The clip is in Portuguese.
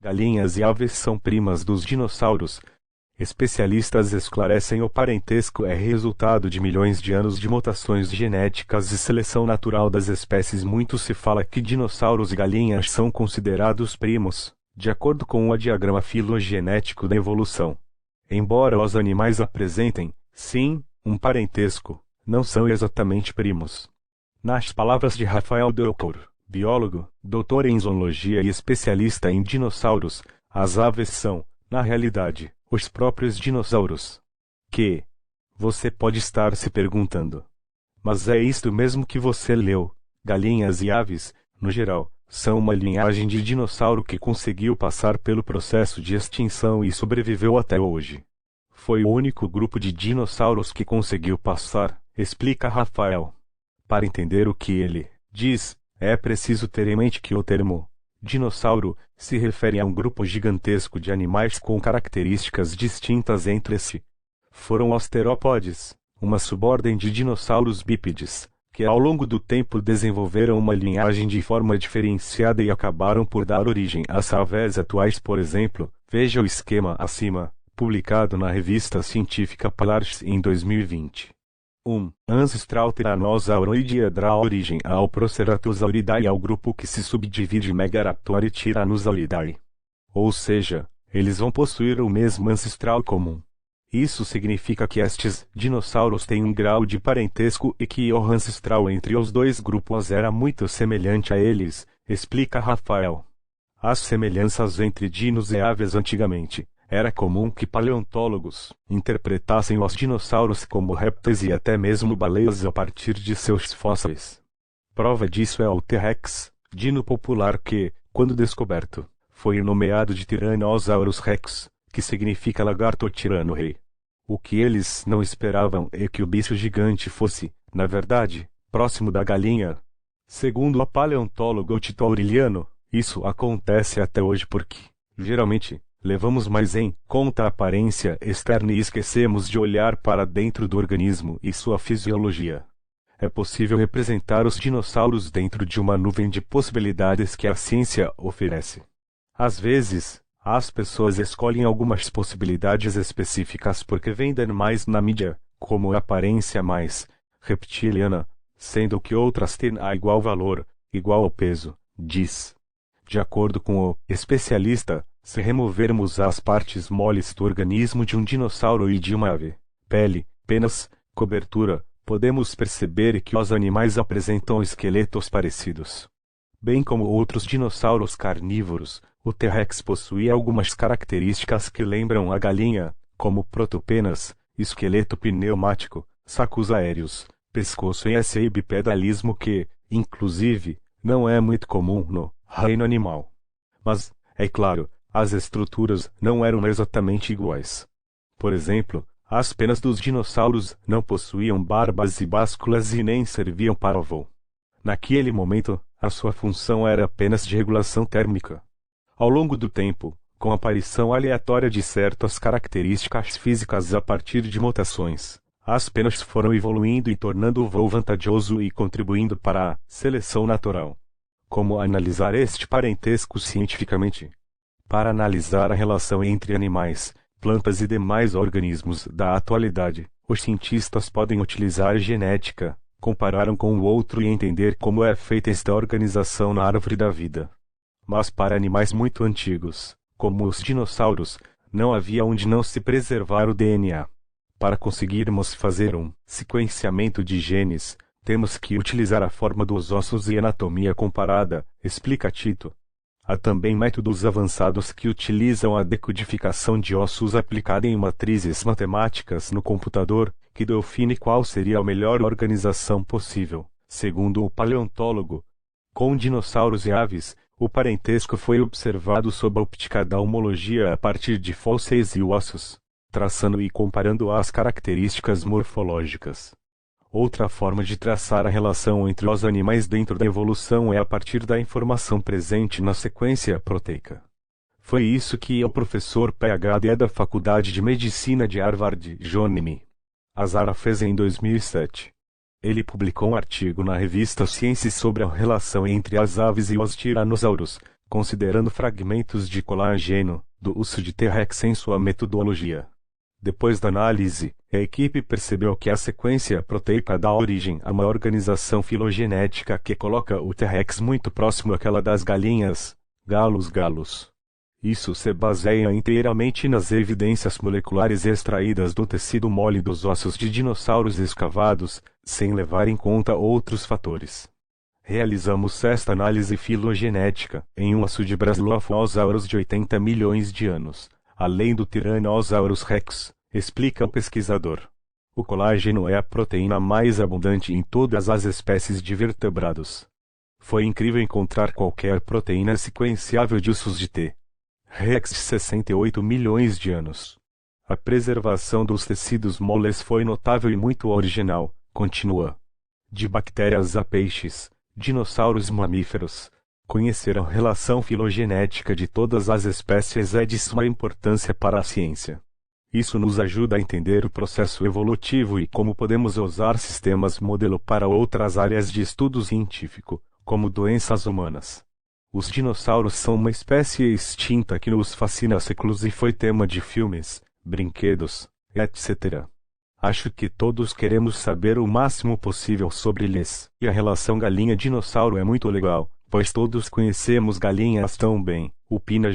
galinhas e aves são primas dos dinossauros. Especialistas esclarecem o parentesco é resultado de milhões de anos de mutações genéticas e seleção natural das espécies. Muito se fala que dinossauros e galinhas são considerados primos, de acordo com o diagrama filogenético da evolução. Embora os animais apresentem, sim, um parentesco, não são exatamente primos. Nas palavras de Rafael Delcourt, biólogo, doutor em zoologia e especialista em dinossauros, as aves são, na realidade, os próprios dinossauros. Que? Você pode estar se perguntando. Mas é isto mesmo que você leu. Galinhas e aves, no geral, são uma linhagem de dinossauro que conseguiu passar pelo processo de extinção e sobreviveu até hoje. Foi o único grupo de dinossauros que conseguiu passar, explica Rafael. Para entender o que ele diz, é preciso ter em mente que o termo dinossauro se refere a um grupo gigantesco de animais com características distintas entre si. Foram os terópodes, uma subordem de dinossauros bípedes, que ao longo do tempo desenvolveram uma linhagem de forma diferenciada e acabaram por dar origem às aves atuais. Por exemplo, veja o esquema acima, publicado na revista científica Palars em 2020. Ancestral Tyrannosauroidea dá origem ao Proceratosauridae, ao grupo que se subdivide em Megaraptor e Tyrannosauridae. Ou seja, eles vão possuir o mesmo ancestral comum. Isso significa que estes dinossauros têm um grau de parentesco e que o ancestral entre os dois grupos era muito semelhante a eles, explica Rafael. As semelhanças entre dinos e aves antigamente. Era comum que paleontólogos interpretassem os dinossauros como répteis e até mesmo baleias a partir de seus fósseis. Prova disso é o T-Rex, dino popular que, quando descoberto, foi nomeado de Tyrannosaurus rex, que significa lagarto tirano rei. O que eles não esperavam é que o bicho gigante fosse, na verdade, próximo da galinha. Segundo o paleontólogo Tito Aureliano, isso acontece até hoje porque, geralmente, levamos mais em conta a aparência externa e esquecemos de olhar para dentro do organismo e sua fisiologia. É possível representar os dinossauros dentro de uma nuvem de possibilidades que a ciência oferece. Às vezes, as pessoas escolhem algumas possibilidades específicas porque vendem mais na mídia, como a aparência mais reptiliana, sendo que outras têm a igual valor, igual ao peso, diz. De acordo com o especialista, se removermos as partes moles do organismo de um dinossauro e de uma ave, pele, penas, cobertura, podemos perceber que os animais apresentam esqueletos parecidos. Bem como outros dinossauros carnívoros, o T-Rex possuía algumas características que lembram a galinha, como protopenas, esqueleto pneumático, sacos aéreos, pescoço e bipedalismo que, inclusive, não é muito comum no reino animal. Mas, é claro, as estruturas não eram exatamente iguais. Por exemplo, as penas dos dinossauros não possuíam barbas e básculas e nem serviam para o voo. Naquele momento, a sua função era apenas de regulação térmica. Ao longo do tempo, com a aparição aleatória de certas características físicas a partir de mutações, as penas foram evoluindo e tornando o voo vantajoso e contribuindo para a seleção natural. Como analisar este parentesco cientificamente? Para analisar a relação entre animais, plantas e demais organismos da atualidade, os cientistas podem utilizar genética, comparar um com o outro e entender como é feita esta organização na árvore da vida. Mas para animais muito antigos, como os dinossauros, não havia onde não se preservar o DNA. Para conseguirmos fazer um sequenciamento de genes, temos que utilizar a forma dos ossos e anatomia comparada, explica Tito. Há também métodos avançados que utilizam a decodificação de ossos aplicada em matrizes matemáticas no computador, que define qual seria a melhor organização possível. Segundo o paleontólogo, com dinossauros e aves, o parentesco foi observado sob a óptica da homologia a partir de fósseis e ossos, traçando e comparando as características morfológicas. Outra forma de traçar a relação entre os animais dentro da evolução é a partir da informação presente na sequência proteica. Foi isso que o professor Ph.D. da Faculdade de Medicina de Harvard, John M. Azara fez em 2007. Ele publicou um artigo na revista Science sobre a relação entre as aves e os tiranossauros, considerando fragmentos de colágeno, do uso de T-Rex em sua metodologia. Depois da análise, a equipe percebeu que a sequência proteica dá origem a uma organização filogenética que coloca o T-Rex muito próximo àquela das galinhas, galos. Isso se baseia inteiramente nas evidências moleculares extraídas do tecido mole dos ossos de dinossauros escavados, sem levar em conta outros fatores. Realizamos esta análise filogenética em um osso de Brachiosaurus de 80 milhões de anos, além do Tyrannosaurus rex, explica o pesquisador. O colágeno é a proteína mais abundante em todas as espécies de vertebrados. Foi incrível encontrar qualquer proteína sequenciável de ossos de T-Rex de 68 milhões de anos. A preservação dos tecidos moles foi notável e muito original, continua. De bactérias a peixes, dinossauros mamíferos. Conhecer a relação filogenética de todas as espécies é de suma importância para a ciência. Isso nos ajuda a entender o processo evolutivo e como podemos usar sistemas modelo para outras áreas de estudo científico, como doenças humanas. Os dinossauros são uma espécie extinta que nos fascina há séculos e foi tema de filmes, brinquedos, etc. Acho que todos queremos saber o máximo possível sobre eles. E a relação galinha-dinossauro é muito legal, pois todos conhecemos galinhas tão bem, opina